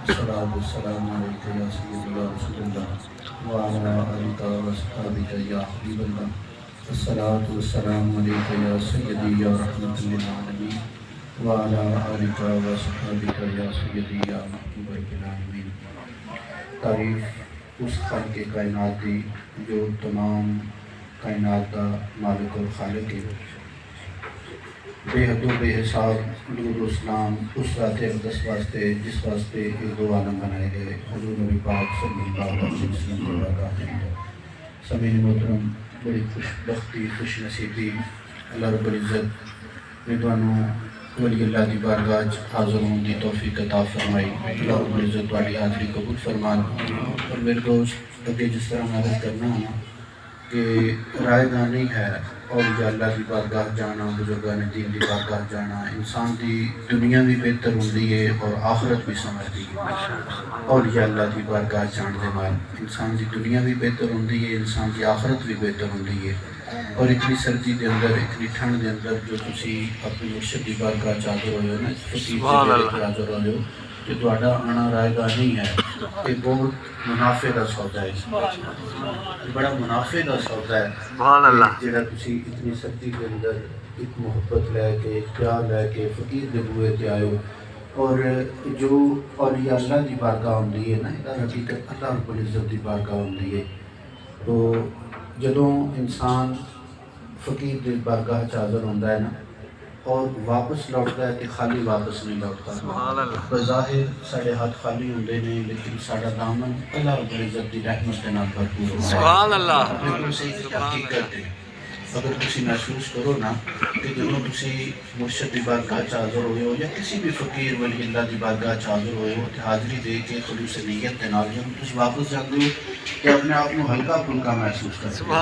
الصلاة والسلام عليك يا سيدنا رسول الله وعلى آلك وصحبك يا حبيب الله. الصلاة والسلام عليك يا سيدي يا رحمة للعالمين وعلى آلك وصحبك يا سيدي يا محبوب العالمين. تعریف اس خالق کائنات دی جو تمام کائنات کا مالک اور خالق ہے. بے حد و بے حساب درود و اسلام اس ذات اقدس واسطے جس واسطے یہ دو عالم بنائے گئے، حضور نبی پاک صلی اللہ علیہ وسلم کی بارگاہ میں. سامعین محترم، بڑی خوش بختی خوش نصیبی اللہ رب العزت نے تانوں ولی اللہ دی بارگاہ حاضر ہون دی توفیق عطا فرمائی. اللہ رب العزت تہاڈی حاضری قبول فرمان. اور میرے دوست، اگے جس طرح میں عرض کرنا ہوں کہ رائے گاہ نہیں ہے اولیاء اللہ دی بارگاہ جانا، بزرگان دین دی بارگاہ جانا. انسان دی دنیا بھی بہتر ہوندی ہے اور آخرت بھی سمجھتی ہے. اولیاء اللہ دی بارگاہ جان دے نال انسان دی دنیا بھی بہتر ہوندی ہے، انسان دی آخرت بھی بہتر ہوندی ہے. اور اتنی سردی دے اندر، اتنی ٹھنڈ دے اندر جو تسی اپنی مرشد دی بارگاہ چاہتے ہوئے ہو نا، فقیر دی حاضر ہوئے ہو، کہ تہاڈا آنا رائے گاہ نہیں ہے. یہ بہت منافع دا سودا ہے، بڑا منافع دا سودا ہے. سبحان اللہ. جڑا تسی اتنی سردی کے اندر ایک محبت لے کے، ایک پیار لے کے فقیر دے بوئے تے آئے ہو. اور جو اولیاء اللہ دی بارگاہ ہوندی ہے نا، یہ حقیقت اللہ رب العزت دی بارگاہ ہوندی ہے. تو جدوں انسان فقیر دی بارگاہ حاضر ہوندا ہے نا اور واپس لوٹتا ہے کہ خالی واپس نہیں لوٹتا. بظاہر سارے ہاتھ خالی ہوندے نے، لیکن سارا دامن اللہ رب العزت دی رحمت دے نال بھرپور ہوندا ہے. سبحان اللہ. بالکل صحیح حقیقت ہے. اگر تسی محسوس کرو نا کہ جدوں تسی مرشد دی بارگاہ حاضر ہوئے ہو یا کسی بھی فقیر ولی اللہ دی بارگاہ حاضر ہوئے ہو تے حاضری دے کے خلوص نیت دے نال جدوں تسی واپس جاندے ہو کہ اپنے آپ کو ہلکا پھلکا محسوس کرتے ہو.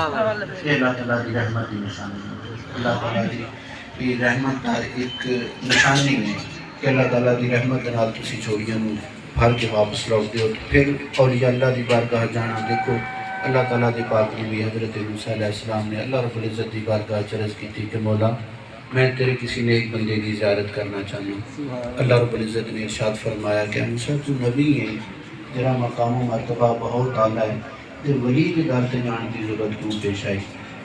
یہ اللہ تعالیٰ دی رحمت دی نشانی ہے. اللہ تعالیٰ دی رحمت کا ایک نشانی ہے کہ اللہ تعالیٰ دی رحمت دے نال تسی چوریاں نوں بھر کے واپس لوٹتے ہو. پھر اولیاء اللہ دی بارگاہ جانا، دیکھو اللہ تعالیٰ دی پاک نبی حضرت موسیٰ علیہ السلام نے اللہ رب العزت دی بارگاہ عرض کی تھی کہ مولا میں تیرے کسی نیک بندے کی زیارت کرنا چاہتا ہوں. اللہ رب العزت نے ارشاد فرمایا کہ موسیٰ تو نبی ہے، جرا مقام و مرتبہ بہت اعلیٰ ہے، تے ولی کے گھر تے جان کی ضرورت کیوں پیش آئی؟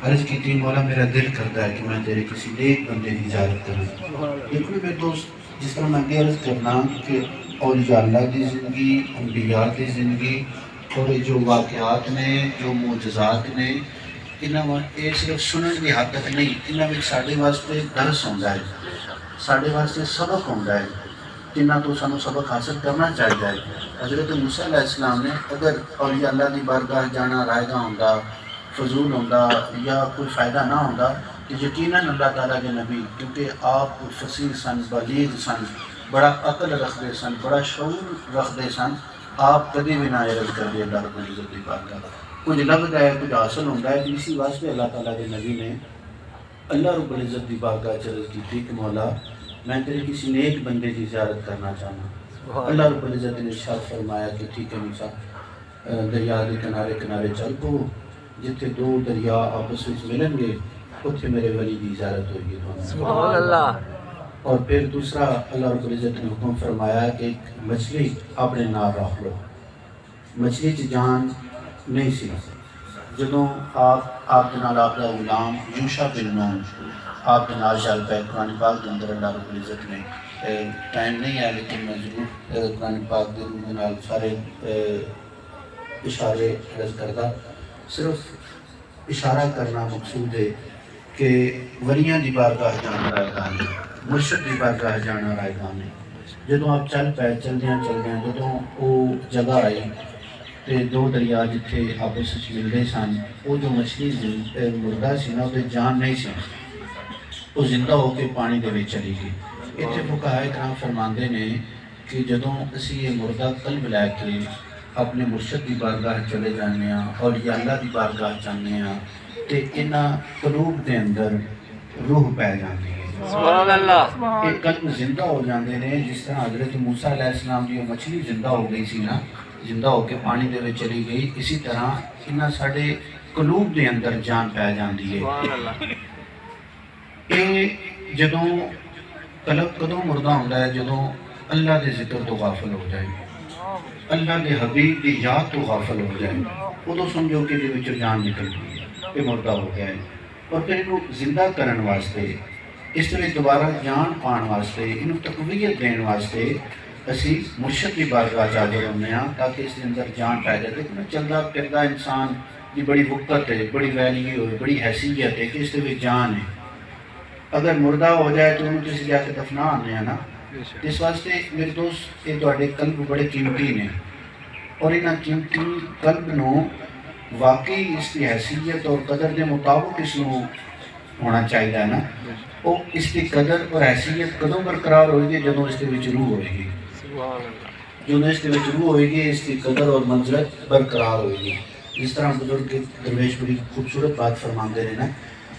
عرض کی تھی مولا میرا دل کرتا ہے کہ میں تیرے کسی نیک بندے کی زیارت کروں. دیکھو میرے دوست، جس طرح میں عرض کرنا کہ اولیاء اللہ کی زندگی، انبیاء کی زندگی اور جو واقعات نے، جو معجزات نے، یہ صرف سنن کی حد تک نہیں، انہاں وچ ساڈے واسطے درس ہوندا ہے، ساڈے واسطے سبق ہوندا ہے جنہاں تو سانوں سبق حاصل کرنا چاہیے. حضرت موسیٰ علیہ السلام نے اگر اولیاء اللہ دی بارگاہ جانا رائے گاہ ہوندا، فضول ہوندا یا کوئی فائدہ نہ ہوندا، کہ یقیناً اللہ تعالیٰ کے نبی، کیونکہ آپ فصیح سن، بلیغ سن، بڑا عقل رکھتے سن، بڑا شعور رکھتے سن، آپ کبھی بھی نہ عرض کر دے اللہ رب العزت دی بارگاہ. کچھ لبھدا ہے، کچھ حاصل ہوتا ہے، اسی واسطے اللہ تعالیٰ کے نبی نے اللہ رب العزت دی بارگاہ عرض کی تھی کہ مولا میں تیرے کسی نیک بندے کی زیارت کرنا چاہنا. اللہ رب العزت نے ارشاد فرمایا کہ ٹھیک ہے موسیٰ، دریا کے کنارے کنارے چل پو، جتھے دو دریا آپس میں ملن گے اتھے میرے ولی کی زیارت ہوگی. سبحان اللہ. اور پھر دوسرا اللہ رب العزت نے حکم فرمایا کہ ایک مچھلی اپنے نال رکھ لو. مچھلی چ جان نہیں سی. جدوں آپ کے نال آپ کا غلام یوشع بن نون آپ کے نال چل پائے. قرآن پاک کے اندر اللہ رب العزت نے، ٹائم نہیں ہے لیکن میں ضرور قرآن پاک کے روح نال سارے اشارے عرض کرتا. صرف اشارہ کرنا مقصود ہے کہ ولیاں دی بارگاہ جانا رائے گاہ نے، مرشد دی بارگاہ جانا رائے گاہ نے. جدوں آپ چل پائے، چلدیاں جدوں وہ جگہ آئی تے دو دریا جتھے آپس وچ ملدے سن، وہ جو مچھلی مردہ سی نا، وہ جان نہیں سی، وہ زندہ ہو کے پانی دے وچ چلی گئی. اتنے فقہاء کرام فرماندے نے کہ جدوں اسی یہ مردہ قلب لے کے اپنے مرشد دی بارگاہ چلے جانے ہاں، اولیاء اللہ دی بارگاہ جانے ہاں، تے انہاں قلوب دے اندر روح پہ جاندی ہے. سبحان اللہ. ایک قلب زندہ ہو جاندے نے، جس طرح حضرت موسیٰ علیہ السلام کی مچھلی زندہ ہو گئی سی نا، زندہ ہو کے پانی دے وچ چلی گئی، اسی طرح انہاں ساڈے قلوب دے اندر جان پہ جاندی ہے. سبحان اللہ. یہ جدوں قلب کدوں مردہ ہوندا ہے؟ جدوں اللہ دے ذکر تو غافل ہو جائے. اللہ کے حبیب کی یاد تو غافل ہو جائے ادو سمجھو کہ یہ وچوں جان نکل گئی یہ مردہ ہو گیا ہے اور پھر انہوں زندہ کرن واسطے اس طرح دوبارہ جان پان واسطے انہوں تقویت دین واسطے اسی مرشد کی بارگاہ حاضر ہونے ہیں تاکہ اس کے اندر جان پایا جائے کہ چلتا پھرتا انسان کی بڑی وقت ہے بڑی ویلیو ہے بڑی حیثیت ہے کہ اس طرح جان ہے اگر مردہ ہو جائے تو انہوں کسی جا کے دفنا آنے ہیں نا اس واسطے میرے دوست یہ تواڈے قلب بڑے قیمتی نے اور انہاں قیمتی قلب نو واقعی اس کی حیثیت اور قدر کے مطابق اس نو ہونا چاہیے نا وہ اس کی قدر اور حیثیت کدوں برقرار ہوئے گی جدوں اس کے وچ روح ہوئے گی جدوں اس کے وچ روح ہوئے گی اس کی قدر اور منزلت برقرار ہوئے گی اس طرح بزرگ درویش بڑی خوبصورت بات فرماندے ہیں نا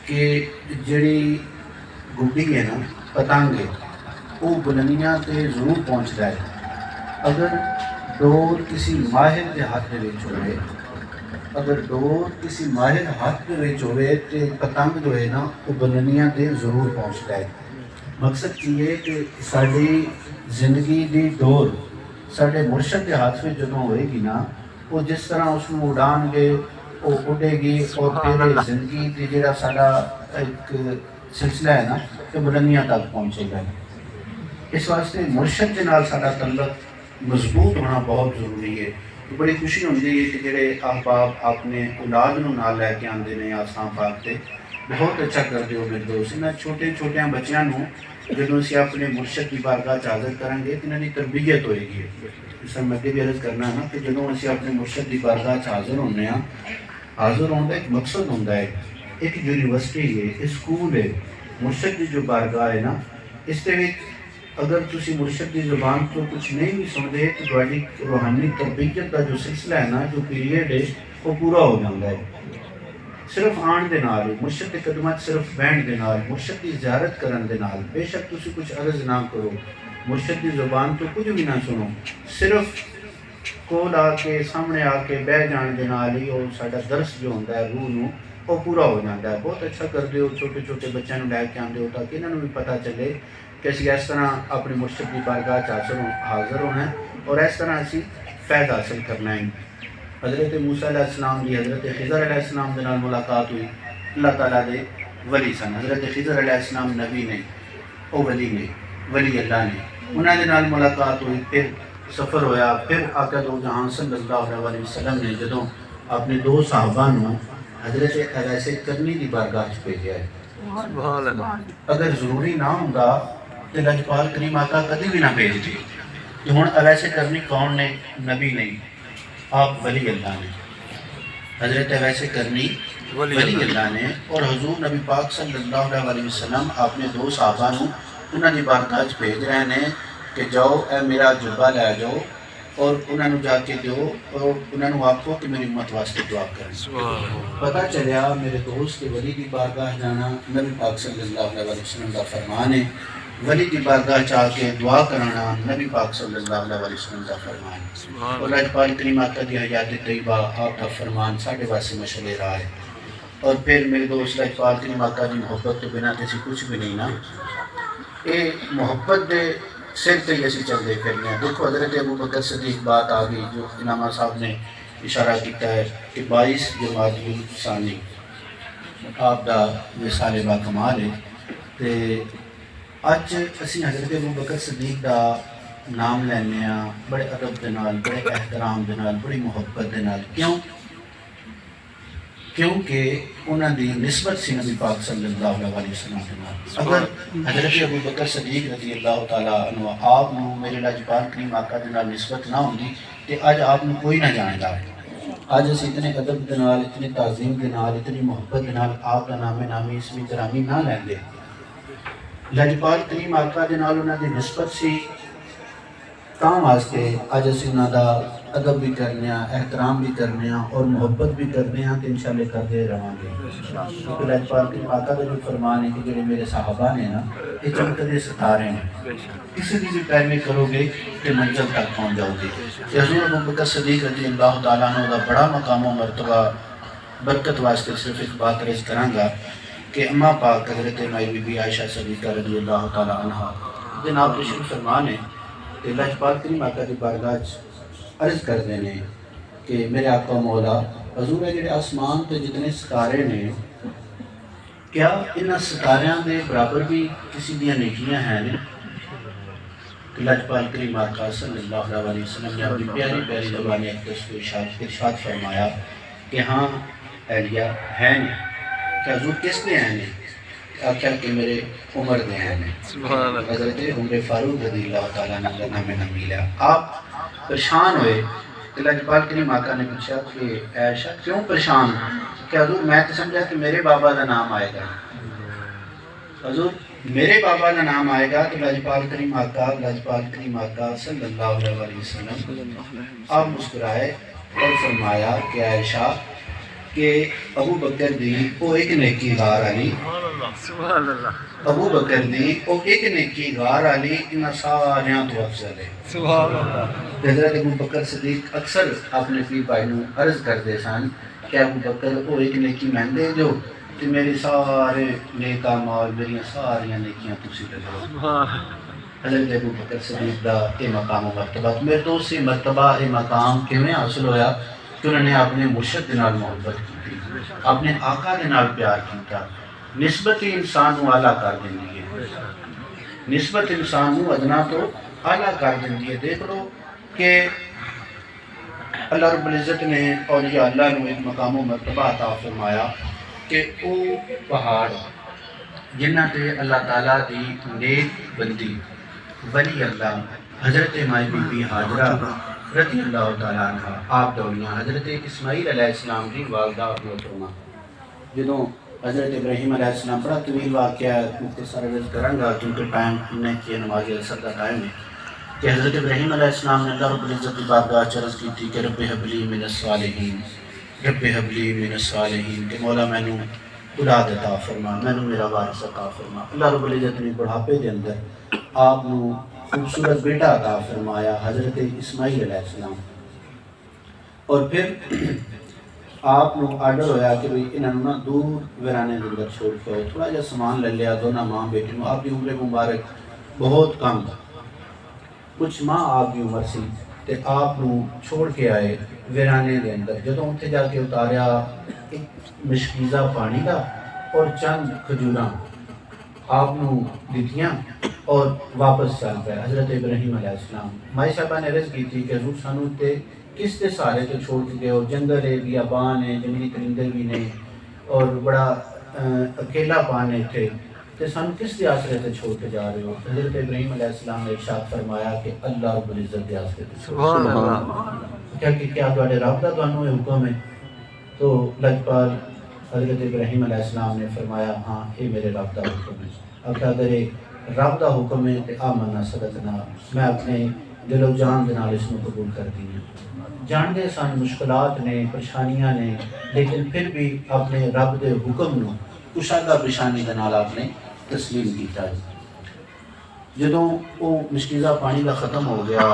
کہ جڑی گڈی ہے نا پتنگ ہے وہ بلندیاں تے ضرور پہنچتا ہے اگر ڈور کسی ماہر کے ہاتھ میں ہوئے اگر ڈور کسی ماہر ہاتھ میں ہوئے تو پتنگ جو ہے نا وہ بلندیاں تے ضرور پہنچتا ہے مقصد یہ ہے کہ ساری زندگی دی ڈور سارے مرشد کے ہاتھ میں جدوں ہوئے گی نا وہ جس طرح اس کو اڑان گے وہ اڑے گی اور پھر زندگی کی جڑا سارا ایک سلسلہ ہے نا کہ بلندیاں تک پہنچے گا اس واسطے مرشد کے نال سارا تعلق مضبوط ہونا بہت ضروری ہے بڑی خوشی ہوتی ہے کہ جڑے احباب اپنے اولاد نو نال لے کے آندے نے آسان پاک تے بہت اچھا کرتے ہو میرے دوست انہاں چھوٹے چھوٹے بچیاں نو جدوں اسی اپنے مرشد کی بارگاہ حاضر کریں گے انہاں دی تربیت ہوئے گی اس میں بھی عرض کرنا ہے نا کہ جدوں اسی اپنے مرشد کی بارگاہ حاضر ہونے ہیں حاضر ہونے کا ایک مقصد ہوتا ہے ایک یونیورسٹی ہے اسکول ہے مرشد کی جو بارگاہ ہے نا اس کے اگر تسی مرشد کی زبان تو کچھ نہیں بھی سنتے تو تھوڑی روحانی تربیت کا جو سلسلہ ہے نا جو پیریڈ ہے وہ پورا ہو جاتا ہے صرف آن دے نال مرشد کے قدمات صرف بہن دے نال مرشد کی زیارت کرن دے نال بے شک تسی کچھ عرض نہ کرو مرشد کی زبان تو کچھ بھی نہ سنو صرف کول آ کے سامنے آ کے بہ جان دے نال ہی اور ساڈا درس جو ہوتا ہے روح نو وہ پورا ہو جاتا ہے بہت اچھا کرتے ہو چھوٹے چھوٹے بچوں نو لے کے آتے ہو تاکہ انہوں نے بھی پتہ چلے کہ اسی اس طرح اپنے مرشد کی بارگاہ حاضر ہونا ہے اور اس طرح اسی فیض حاصل کرنا ہے حضرت موسیٰ علیہ السلام دی حضرت خضر علیہ السلام دے نال ملاقات ہوئی اللہ تعالیٰ دے ولی سن حضرت خضر علیہ السلام نبی نے او ولی نے ولی اللہ نے انہوں دے نال ملاقات ہوئی پھر سفر ہویا پھر آقا دو جہان صلی اللہ علیہ وسلم نے جدوں اپنے دو صحابہ نو حضرت اویس کرنی دی بارگاہ بھیجا ہے اگر ضروری نہ ہوگا تو لجپال کریم آقا کدی بھی نہ بھیج دی کہ ہوں اویس کرنی کون نے نبی نہیں آپ ولی اللہ نے حضرت اویس کرنی ولی اللہ نے اور حضور نبی پاک صلی اللہ علیہ وسلم آپ نے دو صحابہ نو انہوں نے بارگاہ بھیج رہے ہیں کہ جاؤ اے میرا جبہ لے جاؤ اور انہوں نے جا کے دو اور انہوں نے آپ کو کہ میری امت واسطے دعا کریں پتہ چلیا میرے دوست کے ولی کی بارگاہ جانا نبی پاک صلی اللہ علیہ وسلم کا فرمان ہے ولی کی بارگاہ چاہ کے دعا کرانا نبی پاک صلی اللہ علیہ وسلم کا فرمان ہے اور لجپال کریم آقا دی حیات طیبہ آپ کا فرمان ساڑھے واسے مشلے رہا ہے اور پھر میرے دوست لجپال کریم آقا دی محبت تو بنا کسی کچھ بھی نہیں نا یہ محبت دے سر پہ ہی اسی چلتے پھرنے ہیں دیکھو حضرت ابوبکر صدیق بات آ گئی جو امام صاحب نے اشارہ کیتا ہے کہ 22 جمادی ثانی آپ دا مثال با کمال ہے تے اج اسی حضرت ابوبکر صدیق دا نام لینے ہیں بڑے ادب دے نال بڑے احترام دے نال بڑی محبت دے نال کیونکہ انہوں دی نسبت سی نبی پاک صلی اللہ علیہ وسلم کے نال اگر حضرت ابوبکر صدیق رضی اللہ تعالیٰ عنہ آپ نو میرے لجپال کریم آقا دے نال نسبت نہ ہوندی تے اج آپ نو کوئی نہ جانے گا اج اسی اتنے ادب دے نال اتنی تعظیم دے نال اتنی محبت دے نال آپ دا نام نامی اسمی گرامی نہ لیندے لجپال کریم آقا دے نال انہوں دی نسبت سی تاں واسطے اج اسی انہوں دا ادب بھی کرنے ہیں احترام بھی کرنے ہیں اور محبت بھی کرنے ہیں تو انشاءاللہ کرتے رہاں گے کیونکہ لجپال کریم آقا کا جو فرمان ہے کہ جو میرے صحابہ نے نا یہ چمکتے ستارے ہیں کسی بھی پیروی کرو گے کہ منزل تک پہنچ جاؤ گے حضور ابوبکر صدیق رضی اللہ تعالیٰ عنہ دا بڑا مقام و مرتبہ برکت واسطے صرف ایک بات عرض کراں گا کہ اماں پاک حضرت مائی بی بی عائشہ صدیقہ رضی اللہ تعالیٰ عنہ جناب تشریف فرمان ہے کہ لجپال کریم آقا دی بارگاہ عرض کرتے ہیں کہ میرے آقا مولا حضور ہے جڑے آسمان تے جتنے ستارے نے کیا انہاں ستاریاں دے برابر بھی کسی دیاں نیکیاں ہیں نے؟ لجپال کریم آقا صلی اللہ علیہ وسلم نے اپنی پیاری پیاری زبان اقدس کو ارشاد فرمایا کہ ہاں اہلیہ ہیں نے کہ حضور کس نے ہیں نے؟ آخر کہ میرے عمر دے ہیں نے۔ حضرت عمر فاروق رضی اللہ تعالیٰ نے نام نمیلا آپ پریشان ہوئے کہ لجپال کریم آقا نے پوچھا کہ عائشہ کیوں پریشان؟ کہ حضور میں تو سمجھا کہ میرے بابا کا نام آئے گا، حضور میرے بابا کا نام آئے گا۔ تو لجپال کریم آقا صلی اللہ علیہ وسلم آپ مسکرائے اور فرمایا کہ عائشہ کہ ابو بکر دی وہ ایک نیکی غار علی، ابو بکر دی وہ ایک نیکی غار علی انہاں ساریاں تو افضل ہے۔ حضرت ابو بکر صدیق اکثر اپنے پیر بھائی نوں عرض کرتے سن کہ ابو بکر وہ ایک نیکی میں دے جو کہ میرے سارے نیک اعمال میری ساری نیکیاں تسی لے لو۔ حضرت ابو بکر صدیق دا یہ مقام و مرتبہ میرے دوست سے مرتبہ یہ مقام کیویں حاصل ہویا کہ انہوں نے اپنے مرشد دے نال محبت کی، اپنے آقا دے نال پیار کیتا۔ نسبت انسان نو اعلیٰ کر دیندی ہے، نسبت انسان نو ادنا تو اعلیٰ کر دیندی ہے۔ دیکھ لو کہ اللہ رب العزت نے اولیاء اللہ نو ایک مقام و مرتبہ عطا فرمایا کہ او پہاڑ جنہ تے اللہ تعالیٰ دی نیک بندی ولی اللہ حضرت مائی بی بی حاجرہ رضی اللہ تعالیٰ عنہ آپ دولیاں حضرت اسماعیل علیہ السلام کی والدہ محترمہ جدوں حضرت ابراہیم علیہ السلام بڑا طویل واقعہ مختصر عرض کروں گا کیونکہ ٹائم نے کی نماز اثر کا ٹائم ہے کہ حضرت ابراہیم علیہ السلام نے اللہ رب العزت کی بارگاہ عرض کی تھی کہ رب ہب لی من الصالحین، رب ہب لی من الصالحین کہ مولا میں نے اولاد عطا فرما، میں نے میرا وارث عطا فرما۔ اللہ رب العزت نے بڑھاپے کے اندر آپ نو خوبصورت بیٹا عطا فرمایا حضرت اسماعیل علیہ السلام، اور پھر آپ نو آرڈر ہویا کہ بھئی انہوں نے دور ویرانے کے اندر چھوڑ کے آؤ، تھوڑا جا سامان لے لیا دونوں ماں بیٹی نو۔ آپ کی عمر مبارک بہت کم تھا، کچھ ماہ آپ کی عمر سی تے آپ نو چھوڑ کے آئے ویرانے کے اندر۔ جدوں اتنے جا کے اتاریا ایک مشکیزہ پانی کا اور چند کھجوراں آپ نو دتیاں اور واپس چل پائے۔ حضرت ابراہیم علیہ السلام مائی صاحبہ نے عرض کی تھی کہ حضور سانو تے کس تے سارے تو چھوڑ کے گئے ہو، جنگل ہے، بیابان ہے، جنگلی پرندے بھی نے اور بڑا اکیلا پان ہے تھے، تے سانو کس دے آسرے تے چھوڑ کے جا رہے ہو؟ حضرت ابراہیم علیہ السلام نے ارشاد فرمایا کہ اللہ رب العزت دے آسرے تے چھوڑ کے کیا تواڈے رب دا تانوں یہ حکم ہے؟ تو لجپال حضرت ابراہیم علیہ السلام نے فرمایا ہاں یہ میرے رب دا حکم ہے۔ اب اگر یہ رب دا حکم ہے تو آمنا صدقنا، میں اپنے دل و جان دے نال اس کو قبول کر دی ہوں۔ جانتے سن مشکلات نے، پریشانیاں نے، لیکن پھر بھی اپنے رب دے حکم نو کشادہ پیشانی دے نال آپ نے تسلیم کیتا ہے۔ جدوں وہ مشکیزہ پانی کا ختم ہو گیا،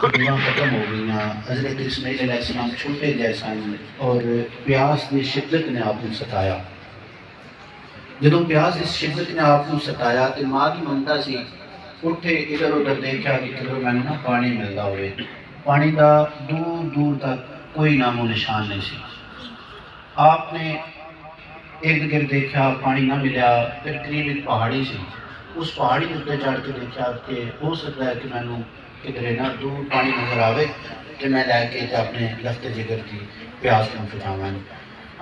کھجوراں ختم ہو گئیاں، حضرت اسماعیل علیہ السلام چھوٹے جائے سن اور پیاس کی شدت نے آپ کو ستایا۔ جدوں پیاس کی شدت نے آپ کو ستایا تو ماں کی ممتا سی، اٹھے ادھر ادھر دیکھا کہ کدھر میں نے پانی ملتا ہوئے، پانی کا دور دور تک کوئی نام و نشان نہیں سی۔ آپ نے ارد گرد دیکھا پانی نہ ملیا، پھر قریب ایک پہاڑی سی، اس پہاڑی اتنے چڑھ کے دیکھا کہ ہو سکتا ہے کہ میں نے کدھر نہ دور پانی نظر آوے تو میں لے کے اپنے لفت جگر کی پیاس کو بجھاواں۔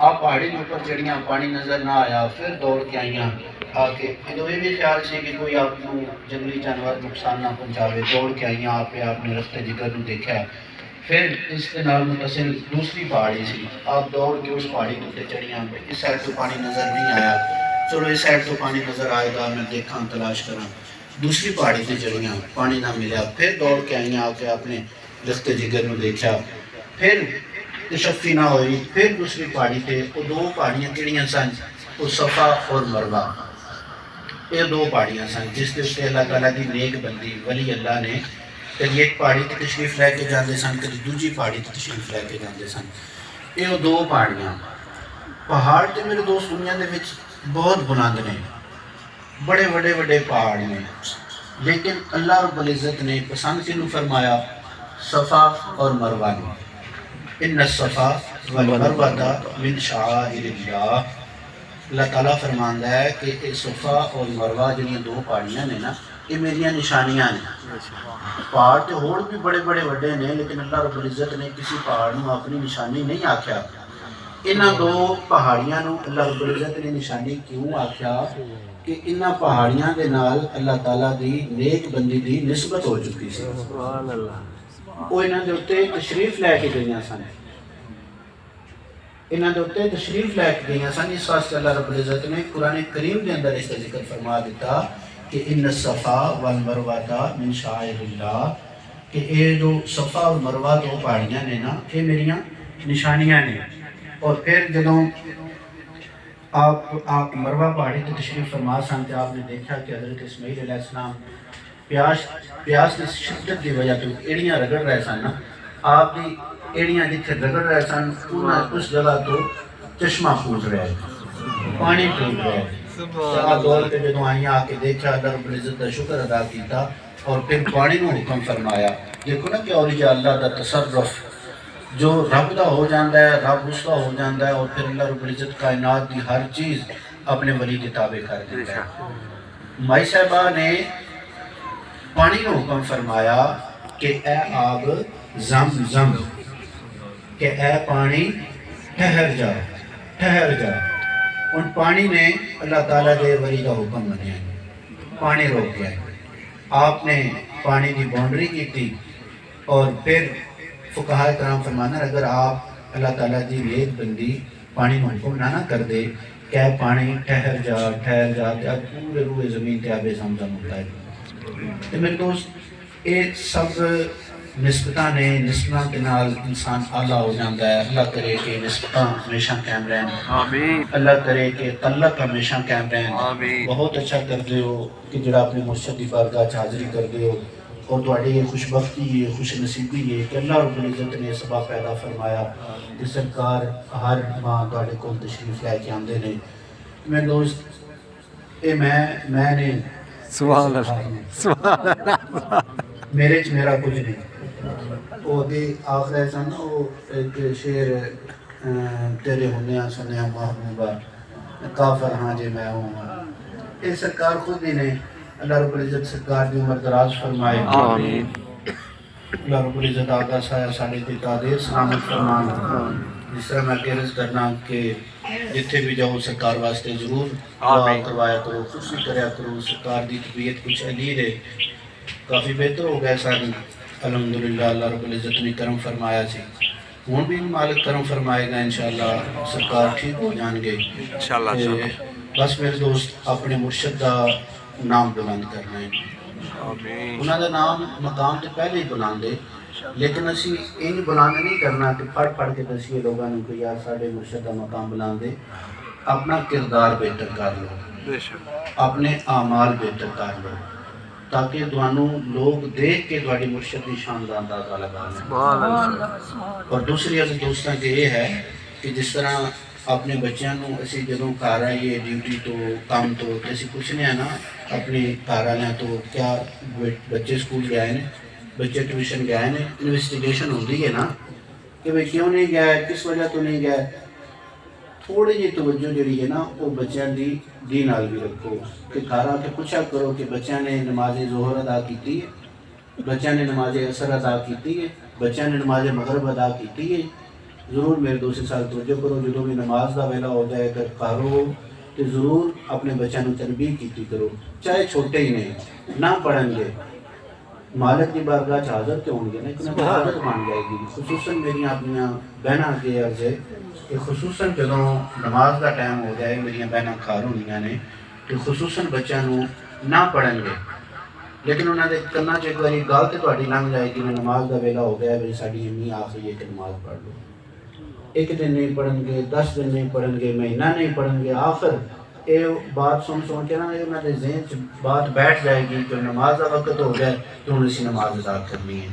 آپ پہاڑی کے اوپر چڑھیاں، پانی نظر نہ آیا، پھر دوڑ کے آئیاں آ کے ادو یہ بھی خیال سے کہ کوئی آپ کو جنگلی جانور نقصان نہ پہنچاوے، دوڑ کے آئیاں آپ نے رفت جگر کو دیکھا۔ پھر اس کے نال متصل دوسری پہاڑی سی، آپ دوڑ کے اس پہاڑی کے اوپر چڑھیاں، اس سائڈ تو پانی نظر نہیں آیا، چلو اس سائڈ تو پانی نظر آئے گا، میں دیکھاں تلاش کراں۔ دوسری پہاڑی سے چڑھیاں، پانی نہ ملیا، پھر دوڑ کے آئیاں آ کے آپ نے رفت جگر کو دیکھا، پھر تشفی نہ ہوئی، پھر دوسری پہاڑی تھے، وہ دو پہاڑیاں کیڑیاں سن، وہ صفا اور مروہ، یہ دو پہاڑیاں سن جس کے اتنے اللہ تعالیٰ کی نیک بندی ولی اللہ نے کدی ایک پہاڑی تے تشریف لے کے جاندے سن، کدی دوجی پہاڑی تے تشریف لے کے جاندے سن۔ یہ دو پہاڑیاں پہاڑ تے میرے دوست دنیا دے وچ بہت بلند نے، بڑے بڑے بڑے پہاڑ نے، لیکن اللہ رب العزت نے پسند کنوں فرمایا؟ صفا اور مروہ نے. ان الصفا والمروہ من شعائر اللہ. اللہ تعالیٰ فرماندا ہے کہ یہ صفا اور مروہ جنہیں دو پہاڑیاں نے نا یہ میری نشانیاں نے. پہاڑ تو ہوڑ بھی بڑے بڑے وڈے نے لیکن اللہ رب العزت نے کسی پہاڑ نو اپنی نشانی نہیں آکھیا. انہاں دو پہاڑیاں نو اللہ رب العزت نے نشانی کیوں آکھیا کہ انہاں پہاڑیاں دے نال اللہ تعالیٰ دی نیک بندی دی نسبت ہو چکی سی. سبحان اللہ. وہ انہاں دے اُتے تشریف لے کے گئیاں سن. انہاں دے اُتے تشریف لے کے گئیاں سن. اس واسطے اللہ رب العزت نے قرآن کریم دے اندر اس کا ذکر فرما دیتا کہ ان الصفا والمروہ من شعائر اللہ کہ یہ جو صفا اور مروہ دو پہاڑیاں نے نا یہ میریاں نشانیاں نے. اور پھر جدوں آپ مروہ پہاڑی تے تشریف فرما سن تے آپ نے دیکھا کہ حضرت اسماعیل علیہ السلام پیاس کی شدت کی وجہ تو ایڑیاں رگڑ رہے سن نا. آپ دی ایڑیاں جتھے رگڑ رہے سن اس جگہ تو چشمہ پھوٹ رہے پانی پھوٹ رہے. آپ دور پہ جدوں آئیاں آ کے دیکھا اللہ رب العزت کا شکر ادا کیتا اور پھر پانی نو حکم فرمایا. دیکھو نا کہ اولیاء اللہ دا تصرف جو رب دا ہو جاندہ ہے رب اس کا ہو جاندہ ہے اور پھر اللہ رب العزت کائنات کی ہر چیز اپنے ولی کے تابع کر دیتا ہے. مائی صاحبہ نے پانی نو حکم فرمایا کہ اے آگ زم زم کہ اے پانی ٹھہر جا ٹھہر جا. ان پانی نے اللہ تعالیٰ دے ولی کا حکم منیا. پانی روک گیا. آپ نے پانی کی باؤنڈری کی تھی اور پھر فقہاء کرام فرمانا اگر آپ اللہ تعالیٰ دی نیک بندی پانی میں حکم نہ کر دے کہ پانی ٹھہر جا تے پورے روئے زمین تے آب زمزم ہوتا ہے. تو میرے دوست یہ سب نسبتاں نے نسبتاں کے نال انسان اعلیٰ ہو جاتا ہے. اللہ کرے کہ نسبتاں ہمیشہ قائم رہن. آمین. اللہ کرے کہ تعلق ہمیشہ قائم رہن. آمین. بہت اچھا کرتے ہو کہ جڑا اپنے مرشد کی بارگاہ حاضری کرتے ہو اور تھوڑی یہ خوش بختی ہے خوش نصیبی ہے کہ اللہ رب العزت نے سبب پیدا فرمایا کہ سرکار ہر ماہ تھوڑے کو تشریف لے کے آندے نے. میں دوست اے میں نے سبحان اللہ. سبحان اللہ. میرے میرا کچھ نہیں. وہ بھی آخر سن وہ ایک شعر تیرے ہنیا سنیا محبوبہ کافر ہاں جے میں ہوں. یہ سرکار خود ہی نے اللہ رب العزت سرکار کی عمر دراز فرمائے. آمین. اللہ رب العزت آقا سایہ ساڑے کی تعدیر سلامت فرمانا. جس طرح میں عرض کرنا کہ جتھے بھی جاؤ سرکار واسطے ضرور دعا کروایا کرو خوشی کریا کرو. سرکار دی طبیعت کچھ علیل ہے کافی بہتر ہو گیا ساری الحمدللہ. اللہ رب العزت نے کرم فرمایا سی. ہوں بھی مالک کرم فرمائے گا انشاءاللہ سرکار ٹھیک ہو جان گے انشاءاللہ. بس میرے دوست اپنے مرشد کا نام بلند کرنا ہے. انہوں کا نام مقام تو پہلے ہی بلند ہے لیکن اسی ان بلند نہیں کرنا کہ پڑھ کے دسیے لوگوں نے کہ یار ساڑھے مرشد کا مقام بلند ہے. اپنا کردار بہتر کر لو اپنے اعمال بہتر کر لو تاکہ دوانوں لوگ دیکھ کے دواری مرشد کی شان کا اندازہ لگا لیں. اور دوسری عزیز دوستاں کہ یہ ہے کہ جس طرح اپنے بچیاں نو اسی جدوں گھر آئیے ڈیوٹی تو کام تو اسی پوچھنے ہیں نا اپنے گھر آنے تو کیا بچے سکول گئے ہیں بچے ٹیوشن گئے ہیں انویسٹیگیشن ہوتی ہے نا کہ بھئی کیوں نہیں گئے کس وجہ تو نہیں گئے. تھوڑی جی توجہ جڑی ہے نا وہ بچیاں دی نال بھی رکھو کہ گھر آ کے پوچھا کرو کہ بچیاں نے نماز ظہر ادا کیتی ہے بچیاں نے نماز عصر ادا کیتی ہے بچیاں نے نماز مغرب ادا کیتی ہے. ضرور میرے دوست سال توجہ کرو جدوں بھی نماز دا ویلا ہو جائے اگر گھر ہو تو ضرور اپنے بچوں کو تربیت کیتی کرو چاہے چھوٹے ہی نہیں نہ پڑھیں گے مالک کی بارگاہ حاضر کیوں ہوں گے لیکن عادت بن جائے گی. خصوصاً میری اپنی بہنوں کے عرض ہے کہ خصوصاً جدوں نماز کا ٹائم ہو جائے میری بہنیں گھر ہونیاں نے تو خصوصاً بچوں نہ پڑھیں گے لیکن انہوں نے کرنا چاہیے ایک باری گل تو تھوڑی لنگ جائے گی نماز کا ویلا ہو گیا میری ساری امی آخری ہے کہ نماز پڑھ لو. ایک دن نہیں پڑھیں گے 10 دن نہیں پڑھیں گے مہینہ نہیں پڑھیں گے آخر یہ بات سن کے نا انہوں نے ذہن سے بات بیٹھ جائے گی کہ نماز کا وقت ہو گیا تو انہیں اسی نماز ادا کرنی ہے.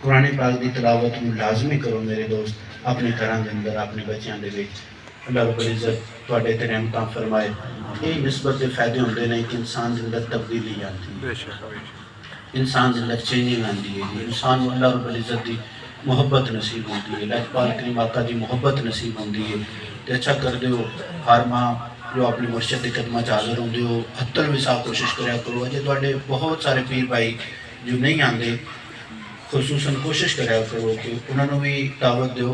قرآن پاک کی تلاوت میں لازمی کرو میرے دوست اپنے گھروں کے اندر اپنے بچوں کے وچ. اللہ رب العزت تواڈے تے رحمتاں فرمائے. یہ نسبت کے فائدے ہوندے نے کہ انسان کے اندر تبدیلی آتی ہے. انسان دے اندر چینجنگ آندی ہے جی، انسان کو اللہ رب العزت دی محبت نصیب ہوتی ہے، لاجپال کریم آقا دی محبت نصیب ہوتی ہے۔ تو اچھا کر دیو ہر ماں جو اپنی مرشد کے قدمہ حاضر ہوندے ہو ہتر وسا کوشش کریا کرو۔ اجے تواڈے بہت سارے پیر بھائی جو نہیں آندے خصوصاً کوشش کریا کرو کہ انہوں نے بھی دعوت دیو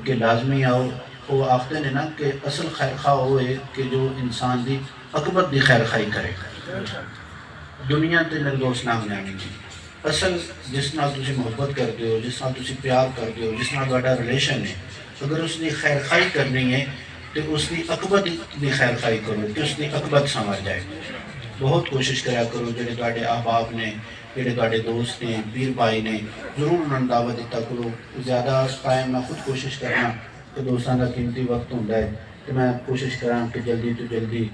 کہ لازمی آؤ۔ وہ آختے ہیں نا کہ اصل خیر خواہ ہوئے کہ جو انسان دی عقبت دی خیر خواہی کرے، دنیا تے میرے دوست نام جانی جی اصل جس نال تسی محبت کرتے ہو، جس نال تسی پیار کرتے ہو، جس نال تہاڈا ریلیشن ہے، اگر اس دی خیر خواہی کرنی ہے تو اس دی عقبت دی خیر خواہی کرو کہ اس دی عقبت سنور جائے۔ بہت کوشش کریا کرو، جڑے تہاڈے احباب نے، جڑے تہاڈے دوست نے، پیر بھائی نے، ضرور انہوں نے دعوت دیتا کرو۔ زیادہ ٹائم میں خود کوشش کرنا کہ دوستاں کا قیمتی وقت ہوتا ہے تو میں کوشش کراں کہ جلدی تو جلدی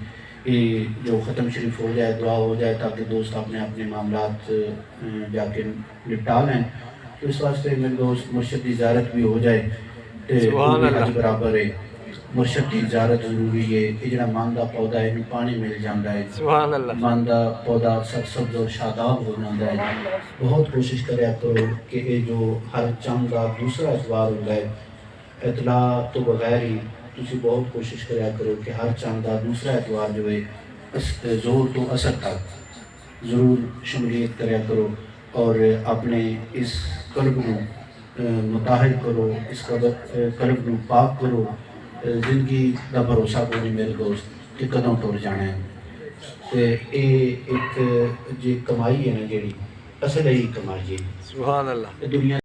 یہ جو ختم شریف ہو جائے، دعا ہو جائے تاکہ دوست اپنے اپنے معاملات جا کے نپٹا لیں۔ تو اس واسطے میرے دوست مرشد کی زیارت بھی ہو جائے تو وہ بھی حج برابر ہے۔ مرشد کی زیارت ضروری ہے، یہ جڑا من دا پودا ہے انہوں پانی مل جاتا ہے، سبحان اللہ، من دا پودا سبز اور شاداب ہو جاتا ہے۔ بہت کوشش کریا کرو کہ یہ جو ہر چند کا دوسرا اتوار ہوتا ہے اطلاع تو بغیر ہی تسی بہت کوشش کریا کرو کہ ہر چند کا دوسرا اتوار جو ہے زور تو اثر تک ضرور شمولیت کریا کرو اور اپنے اس قلب کو متحر کرو، اس قلب کو پاک کرو۔ زندگی کا بھروسہ کوئی میرے دوست کہ کدوں ٹر جانا ہے، تو یہ ایک جی کمائی ہے نا جیڑی اصل ہی کمائی ہے سبحان اللہ۔ دنیا